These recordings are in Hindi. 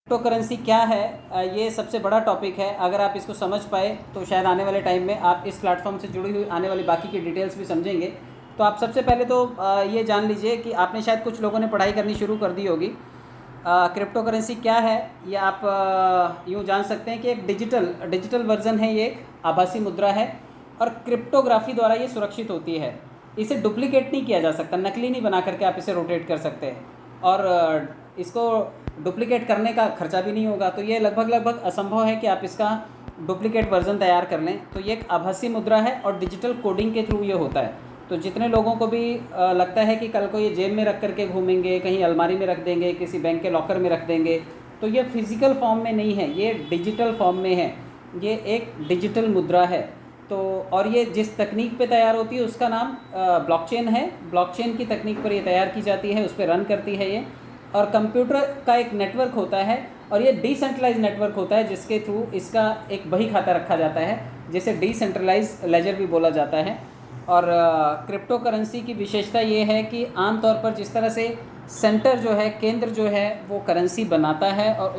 क्रिप्टो करेंसी क्या है? ये सबसे बड़ा टॉपिक है। अगर आप इसको समझ पाए तो शायद आने वाले टाइम में आप इस प्लेटफॉर्म से जुड़ी हुई आने वाली बाकी की डिटेल्स भी समझेंगे। तो आप सबसे पहले तो ये जान लीजिए कि आपने शायद कुछ लोगों ने पढ़ाई करनी शुरू कर दी होगी। क्रिप्टो करेंसी क्या है ये आप यूँ जान सकते हैं कि एक डिजिटल वर्जन है, ये एक आभासी मुद्रा है और क्रिप्टोग्राफी द्वारा ये सुरक्षित होती है। इसे डुप्लीकेट नहीं किया जा सकता, नकली नहीं बना करके आप इसे रोटेट कर सकते हैं और इसको डुप्लीकेट करने का खर्चा भी नहीं होगा। तो ये लगभग असंभव है कि आप इसका डुप्लीकेट वर्जन तैयार कर लें। तो ये एक आभासी मुद्रा है और डिजिटल कोडिंग के थ्रू ये होता है। तो जितने लोगों को भी लगता है कि कल को ये जेब में रख करके घूमेंगे, कहीं अलमारी में रख देंगे, किसी बैंक के लॉकर में रख देंगे, तो ये फिज़िकल फॉर्म में नहीं है, ये डिजिटल फॉर्म में है। ये एक डिजिटल मुद्रा है। तो और ये जिस तकनीक पे तैयार होती है उसका नाम ब्लॉकचेन है। ब्लॉकचेन की तकनीक पर ये तैयार की जाती है, उस पर रन करती है ये। और कंप्यूटर का एक नेटवर्क होता है और ये डिसेंट्रलाइज नेटवर्क होता है जिसके थ्रू इसका एक बही खाता रखा जाता है, जिसे डिसेंट्रलाइज लेजर भी बोला जाता है। और क्रिप्टो करेंसी की विशेषता ये है कि आमतौर पर जिस तरह से सेंटर जो है, केंद्र जो है, वो करेंसी बनाता है और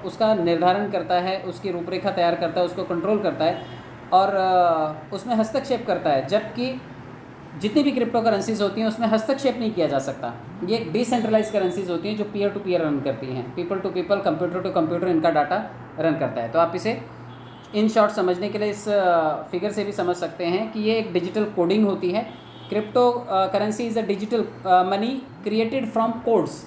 उसका निर्धारण करता है, उसकी रूपरेखा तैयार करता है, उसको कंट्रोल करता है और उसमें हस्तक्षेप करता है, जबकि जितनी भी क्रिप्टो करेंसीज होती हैं उसमें हस्तक्षेप नहीं किया जा सकता। ये डिसेंट्रलाइज करेंसीज होती हैं जो पीयर टू पीयर रन करती हैं, people to people, computer to computer इनका डाटा रन करता है। तो आप इसे इन शॉर्ट समझने के लिए इस फिगर से भी समझ सकते हैं कि ये एक डिजिटल कोडिंग होती है। Crypto currency is a digital money created from codes.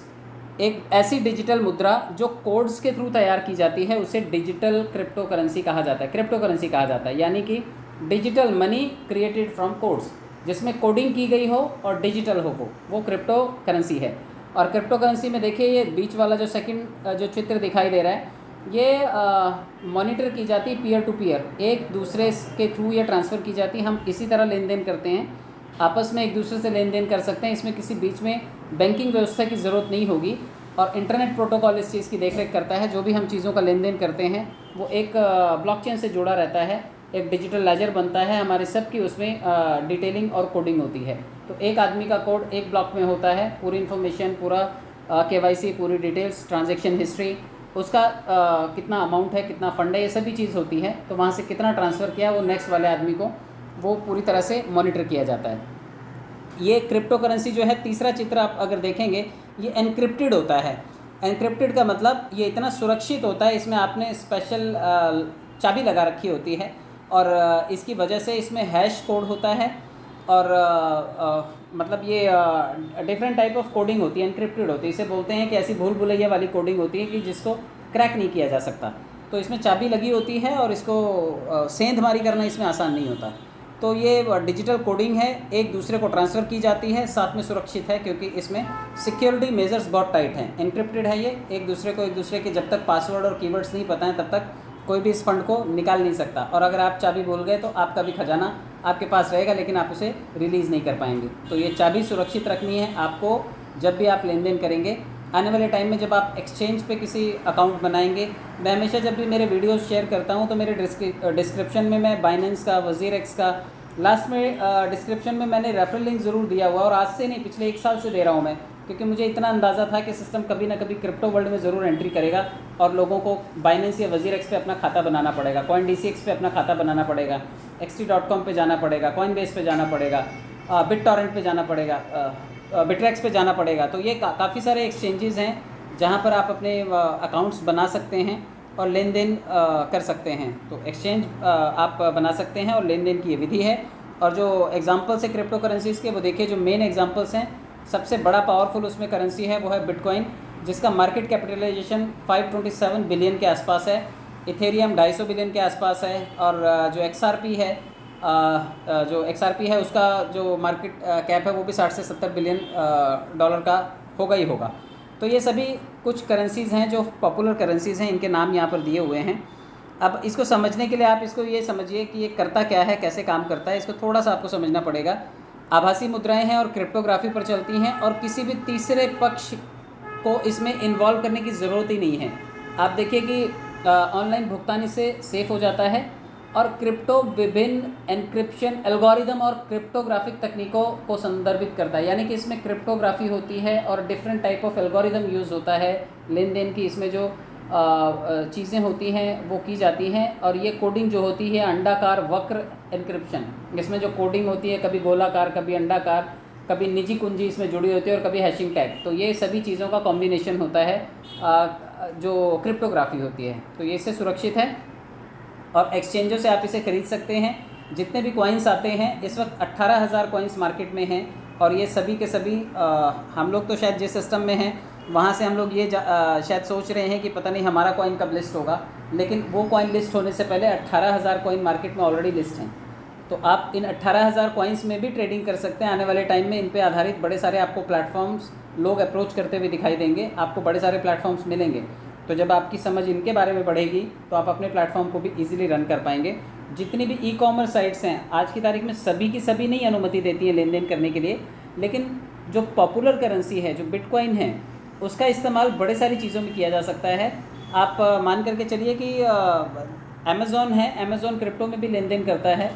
एक ऐसी डिजिटल मुद्रा जो कोड्स के थ्रू तैयार की जाती है उसे डिजिटल क्रिप्टो करेंसी कहा जाता है, क्रिप्टो करेंसी कहा जाता है। यानी कि digital money created from codes, जिसमें कोडिंग की गई हो और डिजिटल हो, वो क्रिप्टो करेंसी है। और क्रिप्टो करेंसी में देखिए ये बीच वाला जो सेकंड जो चित्र दिखाई दे रहा है, ये मॉनिटर की जाती है पीयर टू पीयर, एक दूसरे के थ्रू ये ट्रांसफ़र की जाती है। हम इसी तरह लेन देन करते हैं, आपस में एक दूसरे से लेन देन कर सकते हैं। इसमें किसी बीच में बैंकिंग व्यवस्था की ज़रूरत नहीं होगी और इंटरनेट प्रोटोकॉल इस चीज़ की देखरेख करता है। जो भी हम चीज़ों का लेन देन करते हैं वो एक ब्लॉकचेन से जुड़ा रहता है, एक डिजिटल लेजर बनता है हमारे सब की, उसमें डिटेलिंग और कोडिंग होती है। तो एक आदमी का कोड एक ब्लॉक में होता है, पूरी इन्फॉर्मेशन, पूरा KYC, पूरी डिटेल्स, ट्रांजैक्शन हिस्ट्री, उसका कितना अमाउंट है, कितना फ़ंड है, ये सभी चीज़ होती है। तो वहाँ से कितना ट्रांसफ़र किया वो नेक्स्ट वाले आदमी को वो पूरी तरह से मॉनिटर किया जाता है। ये क्रिप्टो करेंसी जो है, तीसरा चित्र आप अगर देखेंगे, ये एनक्रिप्टेड होता है। एनक्रिप्टेड का मतलब ये इतना सुरक्षित होता है, इसमें आपने स्पेशल चाबी लगा रखी होती है और इसकी वजह से इसमें हैश कोड होता है और मतलब ये डिफरेंट टाइप ऑफ कोडिंग होती है, एनक्रिप्टेड होती है। इसे बोलते हैं कि ऐसी भूल भुलैया वाली कोडिंग होती है कि जिसको क्रैक नहीं किया जा सकता। तो इसमें चाबी लगी होती है और इसको सेंधमारी करना इसमें आसान नहीं होता। तो ये डिजिटल कोडिंग है, एक दूसरे को ट्रांसफ़र की जाती है, साथ में सुरक्षित है क्योंकि इसमें सिक्योरिटी मेजर्स बहुत टाइट हैं। एनक्रिप्टेड है ये, एक दूसरे के जब तक पासवर्ड और कीवर्ड्स नहीं पता हैं तब तक कोई भी इस फंड को निकाल नहीं सकता। और अगर आप चाबी भूल गए तो आपका भी खजाना आपके पास रहेगा लेकिन आप उसे रिलीज़ नहीं कर पाएंगे। तो ये चाबी सुरक्षित रखनी है आपको जब भी आप लेन देन करेंगे। आने वाले टाइम में जब आप एक्सचेंज पे किसी अकाउंट बनाएंगे, मैं हमेशा जब भी मेरे वीडियोस शेयर करता हूं तो मेरे डिस्क्रिप्शन में मैं बाइनेंस का, WazirX का, लास्ट में डिस्क्रिप्शन में मैंने रेफरल लिंक ज़रूर दिया हुआ और आज से नहीं, पिछले 1 साल से दे रहा हूं मैं, क्योंकि मुझे इतना अंदाज़ा था कि सिस्टम कभी ना कभी क्रिप्टो वर्ल्ड में ज़रूर एंट्री करेगा और लोगों को बाइनेंस या WazirX पे अपना खाता बनाना पड़ेगा, CoinDCX पे अपना खाता बनाना पड़ेगा, xt.com पे जाना पड़ेगा, Coinbase पे जाना पड़ेगा, BitTorrent पे जाना पड़ेगा, Bittrex पे जाना पड़ेगा। तो ये काफ़ी सारे एक्सचेंजेस हैं जहाँ पर आप अपने अकाउंट्स बना सकते हैं और लेन देन कर सकते हैं। तो एक्सचेंज आप बना सकते हैं और लेन देन की ये विधि है। और जो एग्जांपल्स है क्रिप्टो करेंसीज़ के, वो देखिए जो मेन एग्जांपल्स हैं, सबसे बड़ा पावरफुल उसमें करेंसी है वो है बिटकॉइन, जिसका मार्केट कैपिटलाइजेशन 527 बिलियन के आसपास है। इथेरियम 250 बिलियन के आसपास है और जो XRP है उसका जो मार्केट कैप है वो भी 60 से 70 बिलियन डॉलर का होगा ही होगा। तो ये सभी कुछ करेंसीज़ हैं जो पॉपुलर करेंसीज़ हैं, इनके नाम यहाँ पर दिए हुए हैं। अब इसको समझने के लिए आप इसको ये समझिए कि ये करता क्या है, कैसे काम करता है, इसको थोड़ा सा आपको समझना पड़ेगा। आभासी मुद्राएं हैं और क्रिप्टोग्राफी पर चलती हैं और किसी भी तीसरे पक्ष को इसमें इन्वॉल्व करने की ज़रूरत ही नहीं है। आप देखिए कि ऑनलाइन भुगतान इससे सेफ़ हो जाता है और क्रिप्टो विभिन्न एन्क्रिप्शन एल्गोरिदम और क्रिप्टोग्राफिक तकनीकों को संदर्भित करता है। यानी कि इसमें क्रिप्टोग्राफी होती है और different type of algorithm use होता है लेन देन की। इसमें जो चीज़ें होती हैं वो की जाती हैं। और ये कोडिंग जो होती है अंडाकार वक्र एन्क्रिप्शन, इसमें जो कोडिंग होती है कभी गोलाकार कभी अंडाकार कभी निजी कुंजी इसमें जुड़ी होती है और कभी हैशिंग टैग, तो ये सभी चीज़ों का कॉम्बिनेशन होता है जो क्रिप्टोग्राफी होती है। तो ये इससे सुरक्षित है और एक्सचेंजों से आप इसे ख़रीद सकते हैं। जितने भी कॉइन्स आते हैं इस वक्त 18,000 कॉइन्स मार्केट में हैं और ये सभी के सभी हम लोग तो शायद जिस सिस्टम में हैं वहाँ से हम लोग ये शायद सोच रहे हैं कि पता नहीं हमारा कॉइन कब लिस्ट होगा, लेकिन वो कॉइन लिस्ट होने से पहले 18,000 कॉइन मार्केट में ऑलरेडी लिस्ट हैं। तो आप इन 18,000 कॉइन्स में भी ट्रेडिंग कर सकते हैं। आने वाले टाइम में इन पे आधारित बड़े सारे आपको प्लेटफॉर्म्स लोग अप्रोच करते हुए दिखाई देंगे, आपको बड़े सारे प्लेटफॉर्म्स मिलेंगे। तो जब आपकी समझ इनके बारे में बढ़ेगी तो आप अपने प्लेटफॉर्म को भी ईजिली रन कर पाएंगे। जितनी भी ई कॉमर्स साइट्स हैं आज की तारीख में सभी की सभी नहीं अनुमति देती है लेन देन करने के लिए, लेकिन जो पॉपुलर करेंसी है जो बिटकॉइन है उसका इस्तेमाल बड़े सारी चीज़ों में किया जा सकता है। आप मान करके चलिए कि अमेज़ॉन है, अमेज़ॉन क्रिप्टो में भी लेन देन करता है।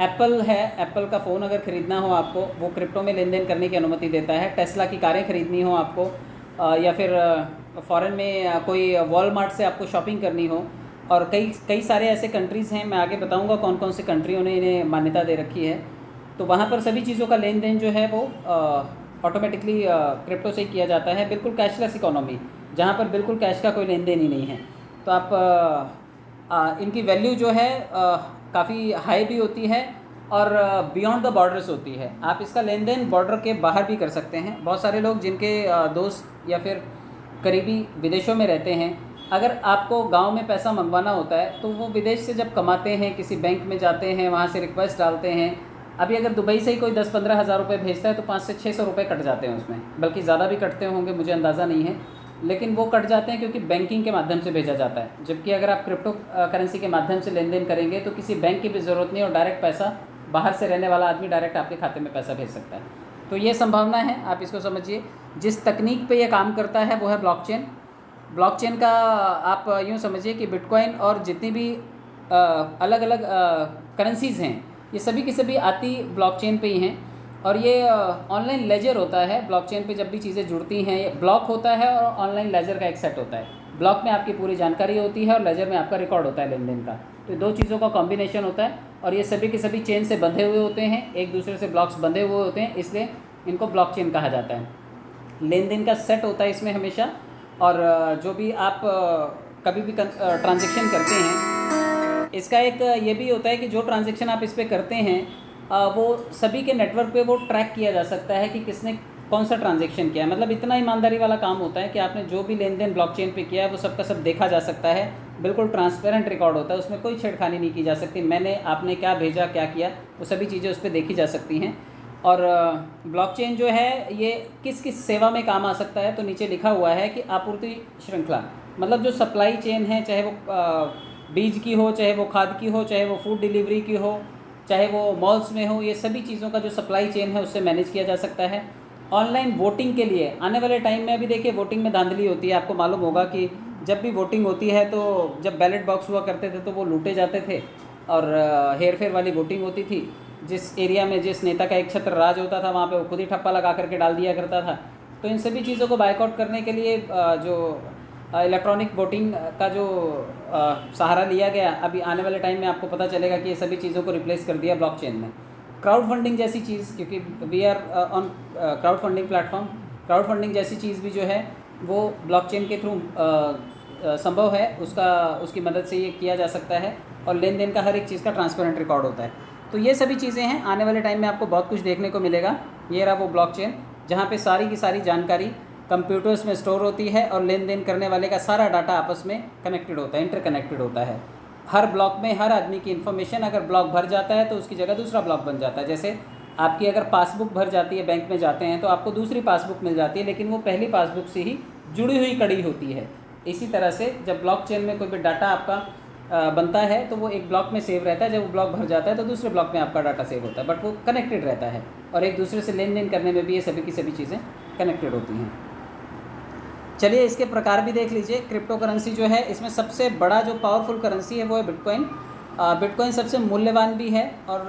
एप्पल है, एप्पल का फ़ोन अगर ख़रीदना हो आपको वो क्रिप्टो में लेन देन करने की अनुमति देता है। टेस्ला की कारें ख़रीदनी हो आपको या फिर फ़ॉरेन में कोई वॉलमार्ट से आपको शॉपिंग करनी हो, और कई सारे ऐसे कंट्रीज़ हैं, मैं आगे बताऊंगा कौन कौन से कंट्रियों ने इन्हें मान्यता दे रखी है। तो वहाँ पर सभी चीज़ों का लेन देन जो है वो ऑटोमेटिकली क्रिप्टो से ही किया जाता है। बिल्कुल कैशलेस इकोनॉमी जहाँ पर बिल्कुल कैश का कोई लेन देन ही नहीं है। तो आप इनकी वैल्यू जो है काफ़ी हाई भी होती है और बियॉन्ड द बॉर्डर्स होती है। आप इसका लेन देन बॉर्डर के बाहर भी कर सकते हैं। बहुत सारे लोग जिनके दोस्त या फिर करीबी विदेशों में रहते हैं, अगर आपको गांव में पैसा मंगवाना होता है तो वो विदेश से जब कमाते हैं किसी बैंक में जाते हैं, वहाँ से रिक्वेस्ट डालते हैं। अभी अगर दुबई से ही कोई 10-15 हज़ार रुपये भेजता है तो 500 से 600 रुपये कट जाते हैं उसमें, बल्कि ज़्यादा भी कटते होंगे, मुझे अंदाज़ा नहीं है, लेकिन वो कट जाते हैं क्योंकि बैंकिंग के माध्यम से भेजा जाता है। जबकि अगर आप क्रिप्टो करेंसी के माध्यम से लेन देन करेंगे तो किसी बैंक की भी ज़रूरत नहीं और डायरेक्ट पैसा बाहर से रहने वाला आदमी डायरेक्ट आपके खाते में पैसा भेज सकता है। तो ये संभावना है, आप इसको समझिए। जिस तकनीक पे ये काम करता है वो है ब्लॉकचेन। ब्लॉकचेन का आप यूँ समझिए कि बिटकॉइन और जितनी भी अलग अलग करेंसीज़ हैं ये सभी की सभी आती ब्लॉकचेन पे ही हैं। और ये ऑनलाइन लेजर होता है। ब्लॉकचेन पे जब भी चीज़ें जुड़ती हैं ये ब्लॉक होता है और ऑनलाइन लेजर का एक सेट होता है। ब्लॉक में आपकी पूरी जानकारी होती है और लेजर में आपका रिकॉर्ड होता है लेन देन का। तो दो चीज़ों का कॉम्बिनेशन होता है और ये सभी के सभी चेन से बंधे हुए होते हैं, एक दूसरे से ब्लॉक्स बंधे हुए होते हैं, इसलिए इनको ब्लॉकचेन कहा जाता है। लेन देन का सेट होता है इसमें हमेशा, और जो भी आप कभी भी ट्रांजेक्शन करते हैं इसका एक ये भी होता है कि जो ट्रांजेक्शन आप इस पर करते हैं वो सभी के नेटवर्क पे वो ट्रैक किया जा सकता है कि किसने कौन सा ट्रांजेक्शन किया है। मतलब इतना ईमानदारी वाला काम होता है कि आपने जो भी लेन देन ब्लॉकचेन पे किया है वो सबका सब देखा जा सकता है। बिल्कुल ट्रांसपेरेंट रिकॉर्ड होता है, उसमें कोई छेड़खानी नहीं की जा सकती। मैंने आपने क्या भेजा क्या किया वो सभी चीज़ें उस पर देखी जा सकती हैं। और ब्लॉकचेन जो है ये किस किस सेवा में काम आ सकता है, तो नीचे लिखा हुआ है कि आपूर्ति श्रृंखला, मतलब जो सप्लाई चेन है, चाहे वो बीज की हो, चाहे वो खाद की हो, चाहे वो फूड डिलीवरी की हो, चाहे वो मॉल्स में हो, ये सभी चीज़ों का जो सप्लाई चेन है उससे मैनेज किया जा सकता है। ऑनलाइन वोटिंग के लिए आने वाले टाइम में अभी देखिए वोटिंग में धांधली होती है। आपको मालूम होगा कि जब भी वोटिंग होती है तो जब बैलेट बॉक्स हुआ करते थे तो वो लूटे जाते थे और हेर फेर वाली वोटिंग होती थी। जिस एरिया में जिस नेता का एक छत्र राज होता था वहाँ पे वो खुद ही ठप्पा लगा करके डाल दिया करता था। तो इन सभी चीज़ों को बायकॉट करने के लिए जो इलेक्ट्रॉनिक वोटिंग का जो सहारा लिया गया, अभी आने वाले टाइम में आपको पता चलेगा कि ये सभी चीज़ों को रिप्लेस कर दिया ब्लॉकचेन में। क्राउड फंडिंग जैसी चीज़, क्योंकि we are on crowd funding platform, crowd funding जैसी चीज़ भी जो है वो ब्लॉकचेन के थ्रू संभव है। उसकी मदद से ये किया जा सकता है और लेन देन का हर एक चीज़ का ट्रांसपेरेंट रिकॉर्ड होता है। तो ये सभी चीज़ें हैं, आने वाले टाइम में आपको बहुत कुछ देखने को मिलेगा। ये रहा वो ब्लॉकचेन जहाँ पे सारी की सारी जानकारी कंप्यूटर्स में स्टोर होती है और लेन देन करने वाले का सारा डाटा आपस में कनेक्टेड होता है, इंटरकनेक्टेड होता है। हर ब्लॉक में हर आदमी की इन्फॉर्मेशन, अगर ब्लॉक भर जाता है तो उसकी जगह दूसरा ब्लॉक बन जाता है। जैसे आपकी अगर पासबुक भर जाती है, बैंक में जाते हैं तो आपको दूसरी पासबुक मिल जाती है, लेकिन वो पहली पासबुक से ही जुड़ी हुई कड़ी होती है। इसी तरह से जब ब्लॉकचेन में कोई भी डाटा आपका बनता है तो वो एक ब्लॉक में सेव रहता है, जब वो ब्लॉक भर जाता है तो दूसरे ब्लॉक में आपका डाटा सेव होता है, बट वो कनेक्टेड रहता है और एक दूसरे से लेन देन करने में भी ये सभी की सभी चीज़ें कनेक्टेड होती हैं। चलिए इसके प्रकार भी देख लीजिए। क्रिप्टो करेंसी जो है इसमें सबसे बड़ा जो पावरफुल करेंसी है वो है बिटकॉइन। बिटकॉइन सबसे मूल्यवान भी है और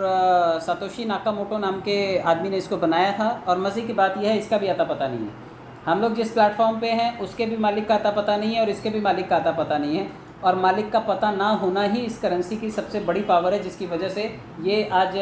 सातोशी नाकामोटो नाम के आदमी ने इसको बनाया था। और मज़े की बात यह है इसका भी अता पता नहीं है। हम लोग जिस प्लेटफॉर्म पे हैं उसके भी मालिक का अता पता नहीं है और इसके भी मालिक का अता पता नहीं है, और मालिक का पता ना होना ही इस करेंसी की सबसे बड़ी पावर है, जिसकी वजह से ये आज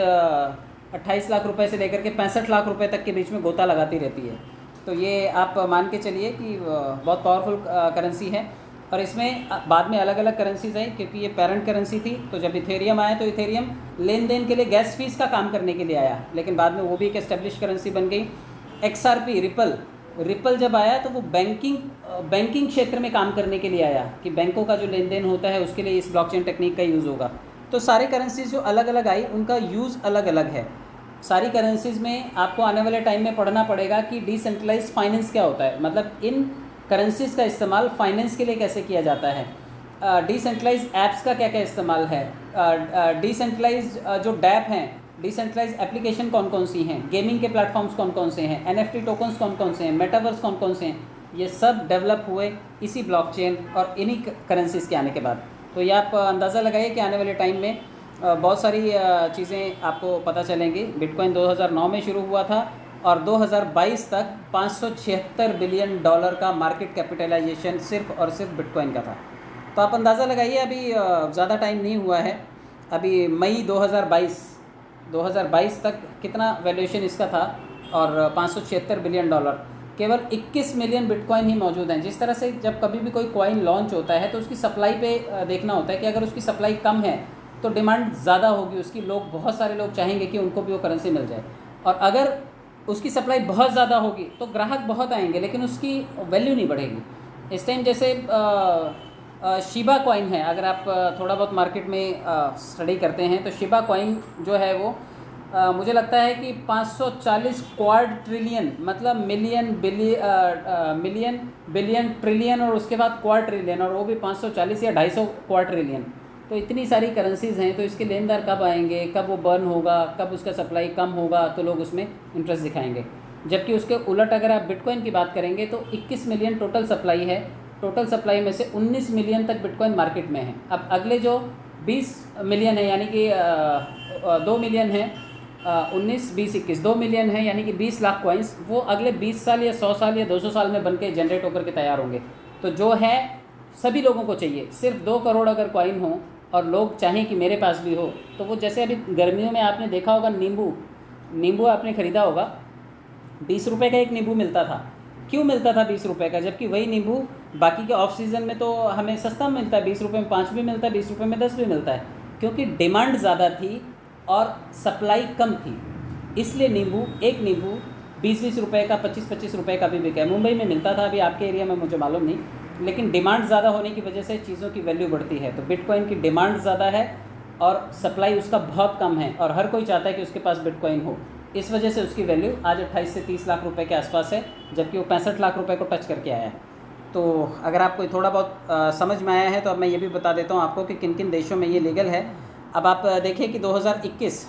28 लाख रुपए से लेकर के 65 लाख रुपए तक के बीच में गोता लगाती रहती है। तो ये आप मान के चलिए कि बहुत पावरफुल करेंसी है। और इसमें बाद में अलग अलग करेंसीज आई, क्योंकि ये पेरेंट करेंसी थी। तो जब इथेरियम आया तो इथेरियम लेन देन के लिए गैस फीस का काम करने के लिए आया, लेकिन बाद में वो भी एक एस्टेब्लिश करेंसी बन गई। XRP रिपल जब आया तो वो बैंकिंग क्षेत्र में काम करने के लिए आया, कि बैंकों का जो लेन देन होता है उसके लिए इस ब्लॉकचेन टेक्निक का यूज़ होगा। तो सारी करेंसीज जो अलग अलग आई उनका यूज़ अलग अलग है। सारी करेंसीज में आपको आने वाले टाइम में पढ़ना पड़ेगा कि डिसेंट्रलाइज फाइनेंस क्या होता है, मतलब इन करेंसीज का इस्तेमाल फाइनेंस के लिए कैसे किया जाता है, डिसेंट्रलाइज ऐप्स का क्या क्या इस्तेमाल है, डिसेंट्रलाइज जो डैप हैं, डिसेंट्रलाइज एप्लीकेशन कौन कौन सी हैं, गेमिंग के प्लेटफॉर्म्स कौन कौन से हैं, NFT टोकन्स कौन कौन से हैं, मेटावर्स कौन कौन से हैं, ये सब डेवलप हुए इसी ब्लॉकचेन और इन्हीं करेंसीज के आने के बाद। तो ये आप अंदाज़ा लगाइए कि आने वाले टाइम में बहुत सारी चीज़ें आपको पता चलेंगी। बिटकॉइन 2009 में शुरू हुआ था और 2022 तक $576 बिलियन का मार्केट कैपिटलाइजेशन सिर्फ और सिर्फ बिटकॉइन का था। तो आप अंदाज़ा लगाइए, अभी ज़्यादा टाइम नहीं हुआ है, अभी मई 2022 तक कितना वैल्यूएशन इसका था, और $576 बिलियन, केवल 21 मिलियन बिटकॉइन ही मौजूद हैं। जिस तरह से जब कभी भी कोई कॉइन लॉन्च होता है तो उसकी सप्लाई पे देखना होता है कि अगर उसकी सप्लाई कम है तो डिमांड ज़्यादा होगी उसकी, बहुत सारे लोग चाहेंगे कि उनको भी वो करेंसी मिल जाए, और अगर उसकी सप्लाई बहुत ज़्यादा होगी तो ग्राहक बहुत आएंगे लेकिन उसकी वैल्यू नहीं बढ़ेगी। इस टाइम जैसे शिबा कॉइन है, अगर आप थोड़ा बहुत मार्केट में स्टडी करते हैं तो शिबा कॉइन जो है वो मुझे लगता है कि 540 क्वाड ट्रिलियन, मतलब मिलियन बिलियन ट्रिलियन और उसके बाद क्वाड ट्रिलियन, और वो भी 540 या 250 क्वाड ट्रिलियन। तो इतनी सारी करेंसीज़ हैं, तो इसके लेनदार कब आएंगे, कब वो बर्न होगा, कब उसका सप्लाई कम होगा, तो लोग उसमें इंटरेस्ट दिखाएंगे। जबकि उसके उलट अगर आप बिटकॉइन की बात करेंगे तो 21 मिलियन टोटल सप्लाई है, टोटल सप्लाई में से 19 मिलियन तक बिटकॉइन मार्केट में है। अब अगले जो 20 मिलियन है, यानी कि 2 मिलियन है, 19, 20, 21, 2 मिलियन है, यानी कि 20 लाख कॉइन्स, वो अगले 20 साल या 100 साल या 200 साल में बन के जनरेट होकर के तैयार होंगे। तो जो है सभी लोगों को चाहिए, सिर्फ 2 करोड़ अगर कॉइन हो और लोग चाहें कि मेरे पास भी हो, तो वो जैसे अभी गर्मियों में आपने देखा होगा नींबू आपने ख़रीदा होगा, 20 रुपये का एक नींबू मिलता था। क्यों मिलता था 20 रुपये का, जबकि वही नींबू बाकी के ऑफ सीज़न में तो हमें सस्ता मिलता है, 20 रुपये में 5 भी मिलता है, 20 रुपये में 10 भी मिलता है, क्योंकि डिमांड ज़्यादा थी और सप्लाई कम थी। इसलिए एक नींबू 20-20 रुपये का, 25-25 रुपये का भी बिका है। मुंबई में मिलता था, अभी आपके एरिया में मुझे मालूम नहीं, लेकिन डिमांड ज़्यादा होने की वजह से चीज़ों की वैल्यू बढ़ती है। तो बिटकॉइन की डिमांड ज़्यादा है और सप्लाई उसका बहुत कम है, और हर कोई चाहता है कि उसके पास बिटकॉइन हो। इस वजह से उसकी वैल्यू आज 28 से 30 लाख रुपए के आसपास है, जबकि वो 65 लाख रुपए को टच करके आया है। तो अगर आपको थोड़ा बहुत समझ में आया है तो अब मैं ये भी बता देता हूँ आपको कि किन किन देशों में ये लीगल है। अब आप देखिए कि 2021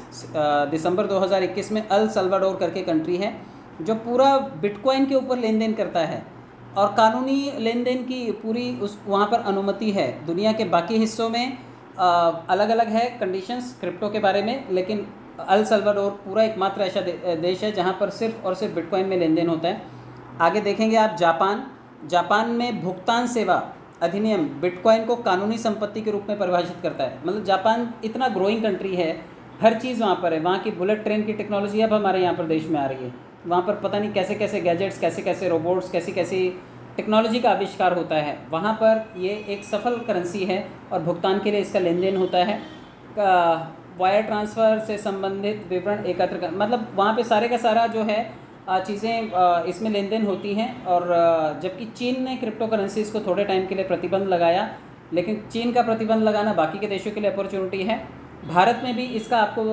दिसंबर 2021 में अल सल्वाडोर करके कंट्री है जो पूरा बिटकॉइन के ऊपर लेन देन करता है, और कानूनी लेन देन की पूरी उस वहाँ पर अनुमति है। दुनिया के बाकी हिस्सों में अलग अलग है कंडीशंस क्रिप्टो के बारे में, लेकिन अल सल्वाडोर पूरा एकमात्र ऐसा देश है जहाँ पर सिर्फ और सिर्फ बिटकॉइन में लेन देन होता है। आगे देखेंगे आप जापान में भुगतान सेवा अधिनियम बिटकॉइन को कानूनी संपत्ति के रूप में परिभाषित करता है। मतलब जापान इतना ग्रोइंग कंट्री है, हर चीज़ वहाँ पर है। वहाँ की बुलेट ट्रेन की टेक्नोलॉजी अब हमारे यहाँ पर देश में आ रही है। वहाँ पर पता नहीं कैसे कैसे गैजेट्स, कैसे कैसे रोबोट्स, कैसी कैसी टेक्नोलॉजी का आविष्कार होता है। वहाँ पर ये एक सफल करेंसी है और भुगतान के लिए इसका लेन देन होता है। वायर ट्रांसफ़र से संबंधित विवरण एकत्र कर, मतलब वहाँ पे सारे का सारा जो है चीज़ें इसमें लेन देन होती हैं। और जबकि चीन ने क्रिप्टो करेंसीज़ को थोड़े टाइम के लिए प्रतिबंध लगाया, लेकिन चीन का प्रतिबंध लगाना बाकी के देशों के लिए अपॉर्चुनिटी है। भारत में भी इसका आपको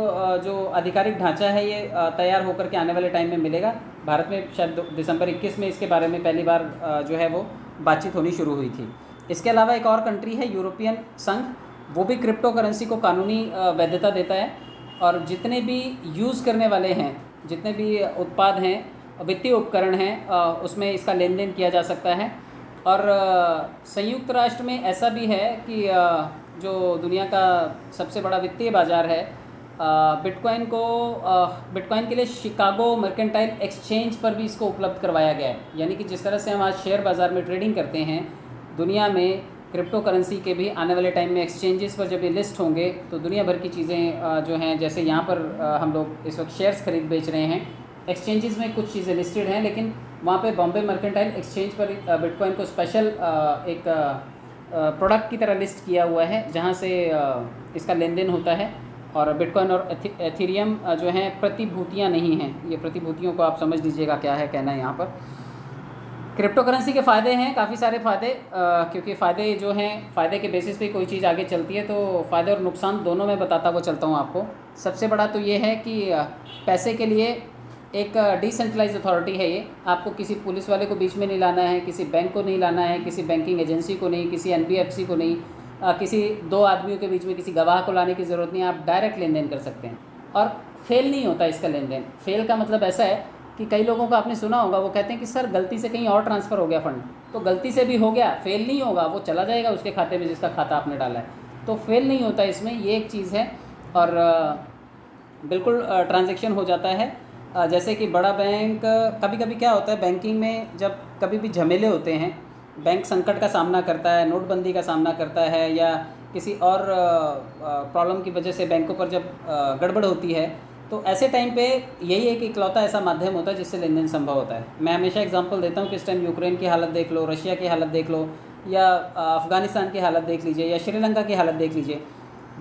जो आधिकारिक ढांचा है ये तैयार होकर के आने वाले टाइम में मिलेगा। भारत में शायद दिसंबर 21 में इसके बारे में पहली बार जो है वो बातचीत होनी शुरू हुई थी। इसके अलावा एक और कंट्री है यूरोपियन संघ, वो भी क्रिप्टो करेंसी को कानूनी वैधता देता है, और जितने भी यूज़ करने वाले हैं, जितने भी उत्पाद हैं, वित्तीय उपकरण हैं, उसमें इसका लेन देन किया जा सकता है। और संयुक्त राष्ट्र में ऐसा भी है कि जो दुनिया का सबसे बड़ा वित्तीय बाज़ार है बिटकॉइन को बिटकॉइन के लिए शिकागो मर्केंटाइल एक्सचेंज पर भी इसको उपलब्ध करवाया गया है। यानी कि जिस तरह से हम आज शेयर बाज़ार में ट्रेडिंग करते हैं, दुनिया में क्रिप्टो करेंसी के भी आने वाले टाइम में एक्सचेंजेस पर जब ये लिस्ट होंगे तो दुनिया भर की चीज़ें जो हैं, जैसे यहाँ पर हम लोग इस वक्त शेयर्स खरीद बेच रहे हैं, एक्सचेंजेस में कुछ चीज़ें लिस्टेड हैं, लेकिन वहाँ पे बॉम्बे मर्केंटाइल एक्सचेंज पर बिटकॉइन को स्पेशल एक प्रोडक्ट की तरह लिस्ट किया हुआ है, जहाँ से इसका लेन देन होता है। और बिटकॉइन और एथेरियम जो हैं प्रतिभूतियाँ नहीं हैं। ये प्रतिभूतियों को आप समझ लीजिएगा क्या है कहना है यहाँ पर। क्रिप्टो करेंसी के फ़ायदे हैं, काफ़ी सारे फ़ायदे, क्योंकि फ़ायदे जो हैं, फ़ायदे के बेसिस पे कोई चीज़ आगे चलती है, तो फ़ायदे और नुकसान दोनों में बताता हुआ चलता हूँ आपको। सबसे बड़ा तो ये है कि पैसे के लिए एक डिसेंट्रलाइज अथॉरिटी है ये। आपको किसी पुलिस वाले को बीच में नहीं लाना है, किसी बैंक को नहीं लाना है, किसी बैंकिंग एजेंसी को नहीं, किसी NBFC को नहीं, किसी दो आदमियों के बीच में किसी गवाह को लाने की ज़रूरत नहीं है। आप डायरेक्ट लेन देन कर सकते हैं और फेल नहीं होता इसका लेन देन। फेल का मतलब ऐसा है कि कई लोगों को आपने सुना होगा, वो कहते हैं कि सर गलती से कहीं और ट्रांसफ़र हो गया फ़ंड, तो गलती से भी हो गया, फेल नहीं होगा, वो चला जाएगा उसके खाते में जिसका खाता आपने डाला है, तो फेल नहीं होता इसमें, ये एक चीज़ है। और बिल्कुल ट्रांजैक्शन हो जाता है। जैसे कि बड़ा बैंक, कभी कभी क्या होता है बैंकिंग में, जब कभी भी झमेले होते हैं, बैंक संकट का सामना करता है, नोटबंदी का सामना करता है, या किसी और प्रॉब्लम की वजह से बैंकों पर जब गड़बड़ होती है, तो ऐसे टाइम पे यही एक इकलौता ऐसा माध्यम होता है जिससे लेन देन संभव होता है। मैं हमेशा एग्जांपल देता हूँ कि इस टाइम यूक्रेन की हालत देख लो, रशिया की हालत देख लो, या अफ़गानिस्तान की हालत देख लीजिए, या श्रीलंका की हालत देख लीजिए।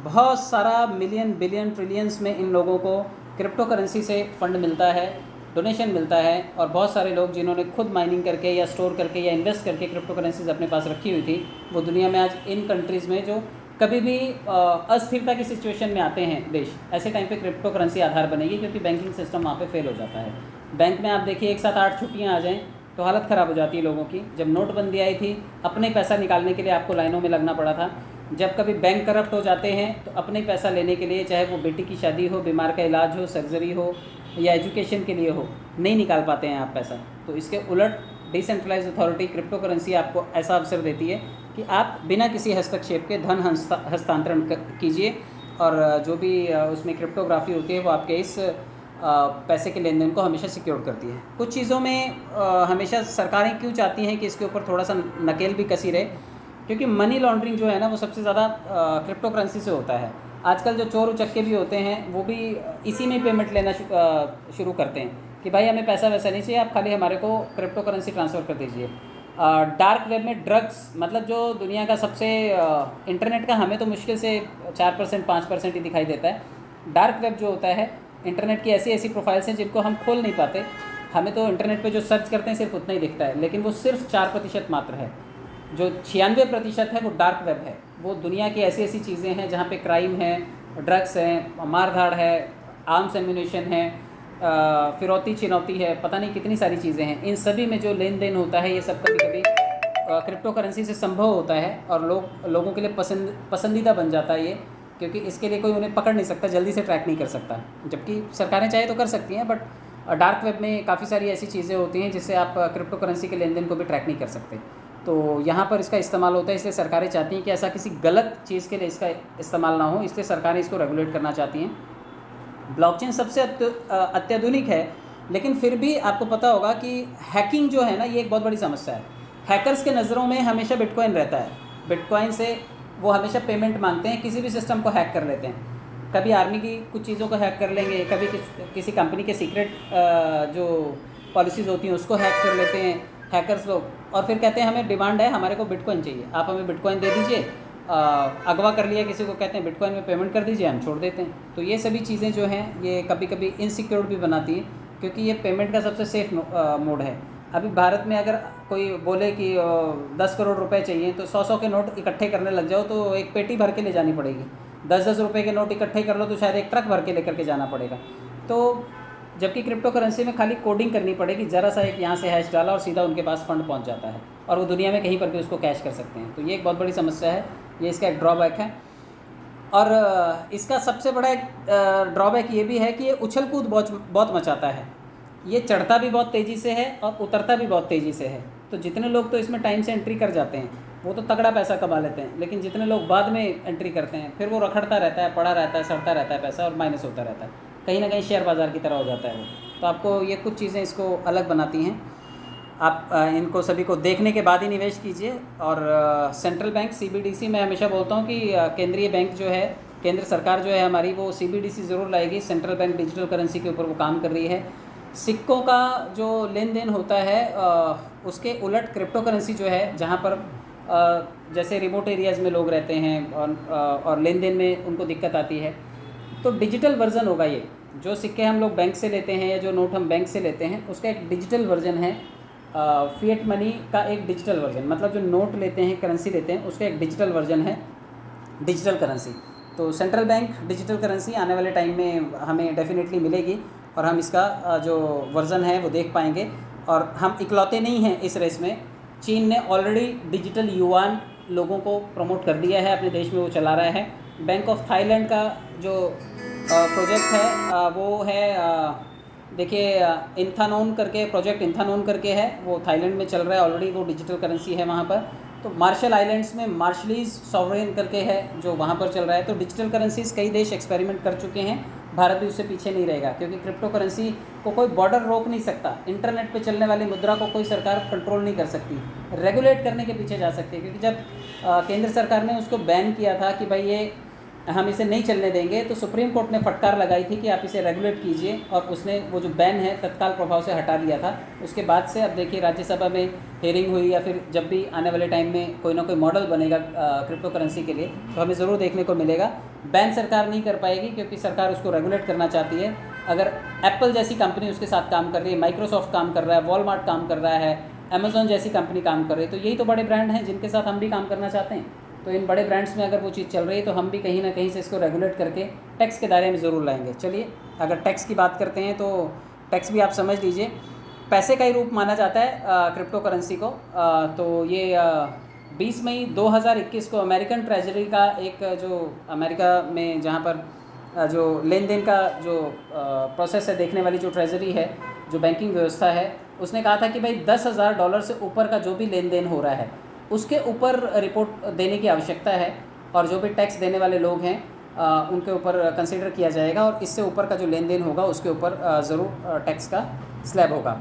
बहुत सारा मिलियन बिलियन ट्रिलियंस में इन लोगों को क्रिप्टो करेंसी से फ़ंड मिलता है, डोनेशन मिलता है। और बहुत सारे लोग जिन्होंने खुद माइनिंग करके या स्टोर करके या इन्वेस्ट करके क्रिप्टो करेंसीज अपने पास रखी हुई थी, वो दुनिया में आज इन कंट्रीज़ में जो कभी भी अस्थिरता की सिचुएशन में आते हैं देश, ऐसे टाइम पे क्रिप्टो करेंसी आधार बनेगी, क्योंकि बैंकिंग सिस्टम वहाँ पे फेल हो जाता है। बैंक में आप देखिए एक साथ 8 छुट्टियाँ आ जाएँ तो हालत ख़राब हो जाती है लोगों की। जब नोटबंदी आई थी, अपने पैसा निकालने के लिए आपको लाइनों में लगना पड़ा था। जब कभी बैंक करप्ट हो जाते हैं तो अपने पैसा लेने के लिए, चाहे वो बेटी की शादी हो, बीमार का इलाज हो, सर्जरी हो, या एजुकेशन के लिए हो, नहीं निकाल पाते हैं आप पैसा। तो इसके उलट डिसेंट्रलाइज अथॉरिटी क्रिप्टो करेंसी आपको ऐसा अवसर देती है कि आप बिना किसी हस्तक्षेप के धन हस्तांतरण कीजिए, और जो भी उसमें क्रिप्टोग्राफी होती है वो आपके इस पैसे के लेन देन को हमेशा सिक्योर करती है। कुछ चीज़ों में हमेशा सरकारें क्यों चाहती हैं कि इसके ऊपर थोड़ा सा नकेल भी कसी रहे, क्योंकि मनी लॉन्ड्रिंग जो है ना, वो सबसे ज़्यादा क्रिप्टो करेंसी से होता है। आजकल जो चोर उचक्के भी होते हैं वो भी इसी में पेमेंट लेना शुरू करते हैं कि भाई हमें पैसा वैसा नहीं चाहिए, आप खाली हमारे को क्रिप्टो करेंसी ट्रांसफ़र कर दीजिए। डार्क वेब में ड्रग्स, मतलब जो दुनिया का सबसे इंटरनेट का हमें तो मुश्किल से 4% 5% ही दिखाई देता है। डार्क वेब जो होता है, इंटरनेट की ऐसी ऐसी प्रोफाइल्स हैं जिनको हम खोल नहीं पाते। हमें तो इंटरनेट पे जो सर्च करते हैं सिर्फ उतना ही दिखता है, लेकिन वो सिर्फ 4% मात्र है। जो 96% है वो डार्क वेब है। वो दुनिया की ऐसी ऐसी चीज़ें हैं जहाँ पे क्राइम है, ड्रग्स हैं, मारधाड़ है, आर्म्स एम्यूनेशन है, फिरौती चिनौती है, पता नहीं कितनी सारी चीज़ें हैं। इन सभी में जो लेन देन होता है, ये सब कभी कभी क्रिप्टो करेंसी से संभव होता है, और लोगों के लिए पसंदीदा बन जाता है ये, क्योंकि इसके लिए कोई उन्हें पकड़ नहीं सकता, जल्दी से ट्रैक नहीं कर सकता। जबकि सरकारें चाहे तो कर सकती हैं, बट डार्क वेब में काफ़ी सारी ऐसी चीज़ें होती हैं जिससे आप क्रिप्टो करेंसी के लेन देन को भी ट्रैक नहीं कर सकते। तो यहाँ पर इसका इस्तेमाल होता है, इसलिए सरकारें चाहती हैं कि ऐसा किसी गलत चीज़ के लिए इसका इस्तेमाल ना हो, इसलिए सरकारें इसको रेगुलेट करना चाहती हैं। ब्लॉकचेन सबसे अत्याधुनिक है, लेकिन फिर भी आपको पता होगा कि हैकिंग जो है ना, ये एक बहुत बड़ी समस्या है। हैकर्स के नज़रों में हमेशा बिटकॉइन रहता है। बिटकॉइन से वो हमेशा पेमेंट मांगते हैं, किसी भी सिस्टम को हैक कर लेते हैं। कभी आर्मी की कुछ चीज़ों को हैक कर लेंगे, कभी किसी कंपनी के सीक्रेट जो पॉलिसीज़ होती हैं उसको हैक कर लेते हैं हैकर्स लोग, और फिर कहते हैं हमें डिमांड है, हमारे को बिटकॉइन चाहिए, आप हमें बिटकॉइन दे दीजिए। अगवा कर लिया किसी को, कहते हैं बिटकॉइन में पेमेंट कर दीजिए, हम छोड़ देते हैं। तो ये सभी चीज़ें जो हैं ये कभी कभी इनसिक्योर भी बनाती हैं, क्योंकि ये पेमेंट का सबसे सेफ मोड है। अभी भारत में अगर कोई बोले कि 10 करोड़ रुपए चाहिए, तो 100 के नोट इकट्ठे करने लग जाओ तो एक पेटी भर के ले जानी पड़ेगी। 10 रुपए के नोट इकट्ठे कर लो तो शायद एक ट्रक भर के लेकर के जाना पड़ेगा। तो जबकि क्रिप्टो करेंसी में खाली कोडिंग करनी पड़ेगी, ज़रा सा एक यहाँ से हैश डाला और सीधा उनके पास फंड पहुँच जाता है, और वो दुनिया में कहीं पर भी उसको कैश कर सकते हैं। तो ये एक बहुत बड़ी समस्या है, ये इसका एक ड्रॉबैक है। और इसका सबसे बड़ा एक ड्रॉबैक ये भी है कि ये उछल कूद बहुत मचाता है। ये चढ़ता भी बहुत तेज़ी से है और उतरता भी बहुत तेज़ी से है। तो जितने लोग तो इसमें टाइम से एंट्री कर जाते हैं, वो तो तगड़ा पैसा कमा लेते हैं, लेकिन जितने लोग बाद में एंट्री करते हैं फिर वो रखड़ता रहता है, पड़ा रहता है, सड़ता रहता है पैसा और माइनस होता रहता है, कहीं ना कहीं शेयर बाज़ार की तरह हो जाता है वो। तो आपको ये कुछ चीज़ें इसको अलग बनाती हैं। आप इनको सभी को देखने के बाद ही निवेश कीजिए। और सेंट्रल बैंक CBDC, मैं हमेशा बोलता हूँ कि केंद्रीय बैंक जो है, केंद्र सरकार जो है हमारी, वो CBDC ज़रूर लाएगी। सेंट्रल बैंक डिजिटल करेंसी के ऊपर वो काम कर रही है। सिक्कों का जो लेन देन होता है उसके उलट क्रिप्टो करेंसी जो है, जहाँ पर जैसे रिमोट एरियाज़ में लोग रहते हैं और लेन देन में उनको दिक्कत आती है, तो डिजिटल वर्जन होगा ये। जो सिक्के हम लोग बैंक से लेते हैं या जो नोट हम बैंक से लेते हैं, उसका एक डिजिटल वर्जन है। फिएट मनी का एक डिजिटल वर्जन, मतलब जो नोट लेते हैं, करेंसी लेते हैं, उसका एक डिजिटल वर्जन है डिजिटल करेंसी। तो सेंट्रल बैंक डिजिटल करेंसी आने वाले टाइम में हमें डेफिनेटली मिलेगी और हम इसका जो वर्ज़न है वो देख पाएंगे। और हम इकलौते नहीं हैं इस रेस में। चीन ने ऑलरेडी डिजिटल युआन लोगों को प्रमोट कर दिया है, अपने देश में वो चला रहा है। बैंक ऑफ थाईलैंड का जो प्रोजेक्ट है वो है, देखिए इंथानोन करके प्रोजेक्ट, इंथानोन करके है, वो थाईलैंड में चल रहा है ऑलरेडी, वो डिजिटल करेंसी है वहाँ पर। तो मार्शल आइलैंड्स में मार्शलीज सॉवरेन करके है जो वहाँ पर चल रहा है। तो डिजिटल करेंसीज कई देश एक्सपेरिमेंट कर चुके हैं, भारत भी उससे पीछे नहीं रहेगा, क्योंकि क्रिप्टो करेंसी को कोई बॉर्डर रोक नहीं सकता। इंटरनेट पे चलने वाली मुद्रा को कोई सरकार कंट्रोल नहीं कर सकती, रेगुलेट करने के पीछे जा सकती है। क्योंकि जब केंद्र सरकार ने उसको बैन किया था कि भाई ये हम इसे नहीं चलने देंगे, तो सुप्रीम कोर्ट ने फटकार लगाई थी कि आप इसे रेगुलेट कीजिए, और उसने वो जो बैन है तत्काल प्रभाव से हटा लिया था। उसके बाद से अब देखिए राज्यसभा में हेयरिंग हुई, या फिर जब भी आने वाले टाइम में कोई ना कोई मॉडल बनेगा क्रिप्टो करेंसी के लिए, तो हमें ज़रूर देखने को मिलेगा। बैन सरकार नहीं कर पाएगी, क्योंकि सरकार उसको रेगुलेट करना चाहती है। अगर एप्पल जैसी कंपनी उसके साथ काम कर रही है, माइक्रोसॉफ्ट काम कर रहा है, वॉलमार्ट काम कर रहा है, अमेज़ॉन जैसी कंपनी काम कर रही है, तो यही तो बड़े ब्रांड हैं जिनके साथ हम भी काम करना चाहते हैं। तो इन बड़े ब्रांड्स में अगर वो चीज़ चल रही है, तो हम भी कहीं ना कहीं से इसको रेगुलेट करके टैक्स के दायरे में ज़रूर लाएंगे। चलिए, अगर टैक्स की बात करते हैं तो टैक्स भी आप समझ लीजिए, पैसे का ही रूप माना जाता है क्रिप्टो करेंसी को। तो ये 20 मई 2021 को अमेरिकन ट्रेजरी का एक जो अमेरिका में जहाँ पर जो लेन देन का जो प्रोसेस है देखने वाली जो ट्रेजरी है, जो बैंकिंग व्यवस्था है, उसने कहा था कि भाई $10,000 से ऊपर का जो भी लेन देन हो रहा है उसके ऊपर रिपोर्ट देने की आवश्यकता है, और जो भी टैक्स देने वाले लोग हैं उनके ऊपर कंसीडर किया जाएगा, और इससे ऊपर का जो लेन देन होगा उसके ऊपर ज़रूर टैक्स का स्लैब होगा।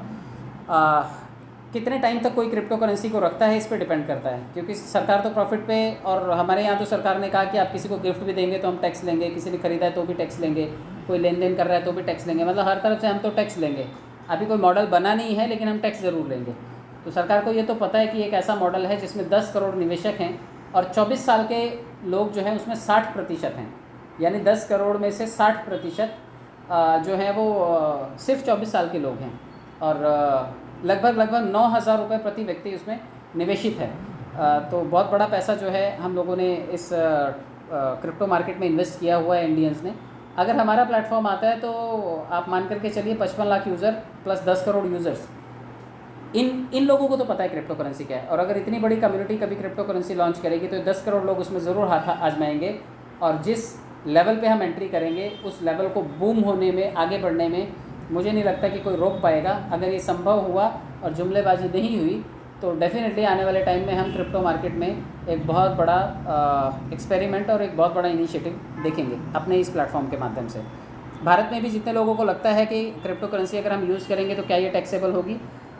कितने टाइम तक कोई क्रिप्टो करेंसी को रखता है इस पर डिपेंड करता है, क्योंकि सरकार तो प्रॉफिट पे, और हमारे यहाँ तो सरकार ने कहा कि आप किसी को गिफ्ट भी देंगे तो हम टैक्स लेंगे, किसी ने खरीदा है तो भी टैक्स लेंगे, कोई लेन देन कर रहा है तो भी टैक्स लेंगे, मतलब हर तरफ से हम तो टैक्स लेंगे। अभी कोई मॉडल बना नहीं है, लेकिन हम टैक्स ज़रूर लेंगे। तो सरकार को ये तो पता है कि एक ऐसा मॉडल है जिसमें 10 करोड़ निवेशक हैं, और 24 साल के लोग जो हैं उसमें 60% हैं, यानी 10 करोड़ में से 60% जो है वो सिर्फ 24 साल के लोग हैं, और लगभग 9,000 रुपये प्रति व्यक्ति उसमें निवेशित है। तो बहुत बड़ा पैसा जो है हम लोगों ने इस क्रिप्टो मार्केट में इन्वेस्ट किया हुआ है इंडियंस ने। अगर हमारा प्लेटफॉर्म आता है तो आप मान करके चलिए 55 lakh user plus 10 crore users, इन लोगों को तो पता है क्रिप्टो करेंसी क्या है। और अगर इतनी बड़ी कम्युनिटी कभी क्रिप्टो करेंसी लॉन्च करेगी तो 10 करोड़ लोग उसमें ज़रूर हाथ आजमाएंगे, और जिस लेवल पे हम एंट्री करेंगे उस लेवल को बूम होने में, आगे बढ़ने में मुझे नहीं लगता कि कोई रोक पाएगा। अगर ये संभव हुआ और जुमलेबाजी नहीं हुई तो डेफिनेटली आने वाले टाइम में हम क्रिप्टो मार्केट में एक बहुत बड़ा एक्सपेरिमेंट और एक बहुत बड़ा इनिशिएटिव देखेंगे अपने इस प्लेटफॉर्म के माध्यम से। भारत में भी जितने लोगों को लगता है कि क्रिप्टो करेंसी अगर हम यूज़ करेंगे तो क्या ये टैक्सेबल होगी,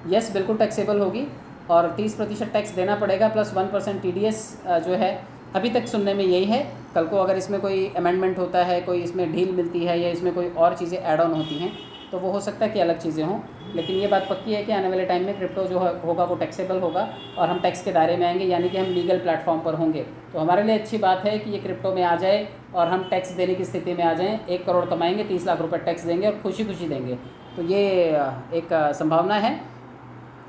यस बिल्कुल टैक्सेबल होगी, और 30% टैक्स देना पड़ेगा, प्लस 1% TDS जो है। अभी तक सुनने में यही है, कल को अगर इसमें कोई अमेंडमेंट होता है, कोई इसमें ढील मिलती है, या इसमें कोई और चीज़ें ऐड ऑन होती हैं तो वो हो सकता है कि अलग चीज़ें हों, लेकिन ये बात पक्की है कि आने वाले टाइम में क्रिप्टो जो होगा वो टैक्सेबल होगा, और हम टैक्स के दायरे में आएंगे, यानी कि हम लीगल प्लेटफॉर्म पर होंगे। तो हमारे लिए अच्छी बात है कि ये क्रिप्टो में आ जाए और हम टैक्स देने की स्थिति में आ जाएँ। 1 करोड़ कमाएंगे, 30 लाख रुपये टैक्स देंगे और खुशी खुशी देंगे। तो ये एक संभावना है।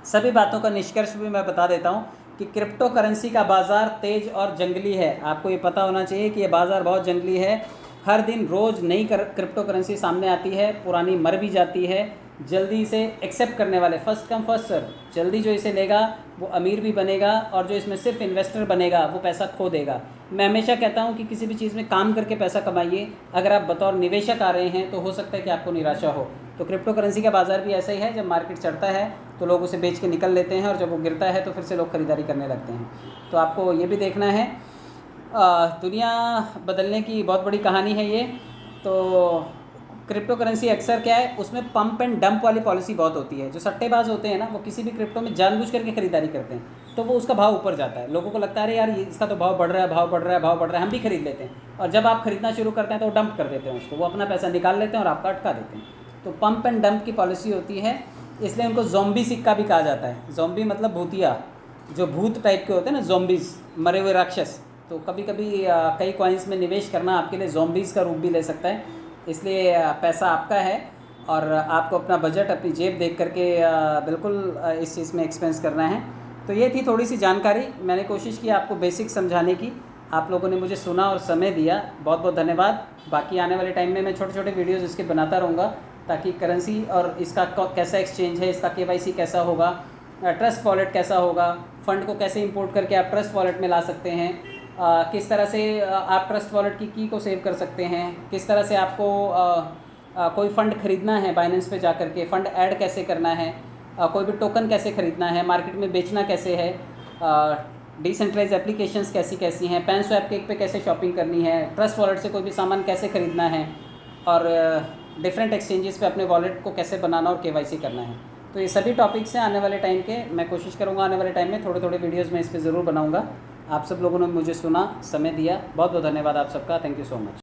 सभी बातों का निष्कर्ष भी मैं बता देता हूँ कि क्रिप्टो करेंसी का बाज़ार तेज़ और जंगली है। आपको ये पता होना चाहिए कि ये बाज़ार बहुत जंगली है। हर दिन रोज़ नई क्रिप्टो करेंसी सामने आती है, पुरानी मर भी जाती है। जल्दी से एक्सेप्ट करने वाले, फर्स्ट कम फर्स्ट सर्व, जल्दी जो इसे लेगा वो अमीर भी बनेगा, और जो इसमें सिर्फ इन्वेस्टर बनेगा वो पैसा खो देगा। मैं हमेशा कहता हूँ कि किसी भी चीज़ में काम करके पैसा कमाइए। अगर आप बतौर निवेशक आ रहे हैं तो हो सकता है कि आपको निराशा हो। तो क्रिप्टो करेंसी का बाज़ार भी ऐसा ही है, जब मार्केट चढ़ता है तो लोग उसे बेच के निकल लेते हैं और जब वो गिरता है तो फिर से लोग ख़रीदारी करने लगते हैं। तो आपको ये भी देखना है। दुनिया बदलने की बहुत बड़ी कहानी है ये। तो क्रिप्टो करेंसी अक्सर क्या है, उसमें पंप एंड डंप वाली पॉलिसी बहुत होती है। जो सट्टेबाज होते हैं ना, वो किसी भी क्रिप्टो में जानबूझ करके खरीदारी करते हैं, तो वो उसका भाव ऊपर जाता है। लोगों को लगता है यार ये इसका तो भाव बढ़ रहा है, भाव बढ़ रहा है, भाव बढ़ रहा है, हम भी खरीद लेते हैं। और जब आप खरीदना शुरू करते हैं तो वो डंप कर देते हैं उसको, वो अपना पैसा निकाल लेते हैं और आपका अटका देते हैं। तो पंप एंड डंप की पॉलिसी होती है, इसलिए उनको ज़ॉम्बी सिक्का भी कहा जाता है। ज़ॉम्बी मतलब भूतिया, जो भूत टाइप के होते हैं ना, ज़ॉम्बीज़, मरे हुए राक्षस। तो कभी कभी कई कॉइन्स में निवेश करना आपके लिए ज़ॉम्बीज़ का रूप भी ले सकता है। इसलिए पैसा आपका है और आपको अपना बजट, अपनी जेब देख करके बिल्कुल इस चीज़ में एक्सपेंस करना है। तो ये थी थोड़ी सी जानकारी, मैंने कोशिश की आपको बेसिक समझाने की। आप लोगों ने मुझे सुना और समय दिया, बहुत बहुत धन्यवाद। बाकी आने वाले टाइम में मैं छोटे छोटे वीडियोज़ इसके बनाता रहूँगा, ताकि करेंसी और इसका कैसा एक्सचेंज है, इसका KYC कैसा होगा, ट्रस्ट वॉलेट कैसा होगा, फ़ंड को कैसे इंपोर्ट करके आप ट्रस्ट वॉलेट में ला सकते हैं, किस तरह से आप ट्रस्ट वॉलेट की को सेव कर सकते हैं, किस तरह से आपको कोई फ़ंड ख़रीदना है बाइनेंस पे जा कर के, फ़ंड ऐड कैसे करना है, कोई भी टोकन कैसे ख़रीदना है, मार्केट में बेचना कैसे है, डिसेंट्रलाइज एप्लीकेशंस कैसी कैसी हैं, पैनस्वैप केक पे कैसे शॉपिंग करनी है, ट्रस्ट वॉलेट से कोई भी सामान कैसे ख़रीदना है, और डिफरेंट एक्सचेंजेस पे अपने वॉलेट को कैसे बनाना और KYC करना है। तो ये सभी टॉपिक्स हैं आने वाले टाइम के। मैं कोशिश करूँगा आने वाले टाइम में थोड़े थोड़े वीडियोज़ में इस पर ज़रूर बनाऊँगा। आप सब लोगों ने मुझे सुना, समय दिया, बहुत बहुत धन्यवाद आप सबका। Thank you so much.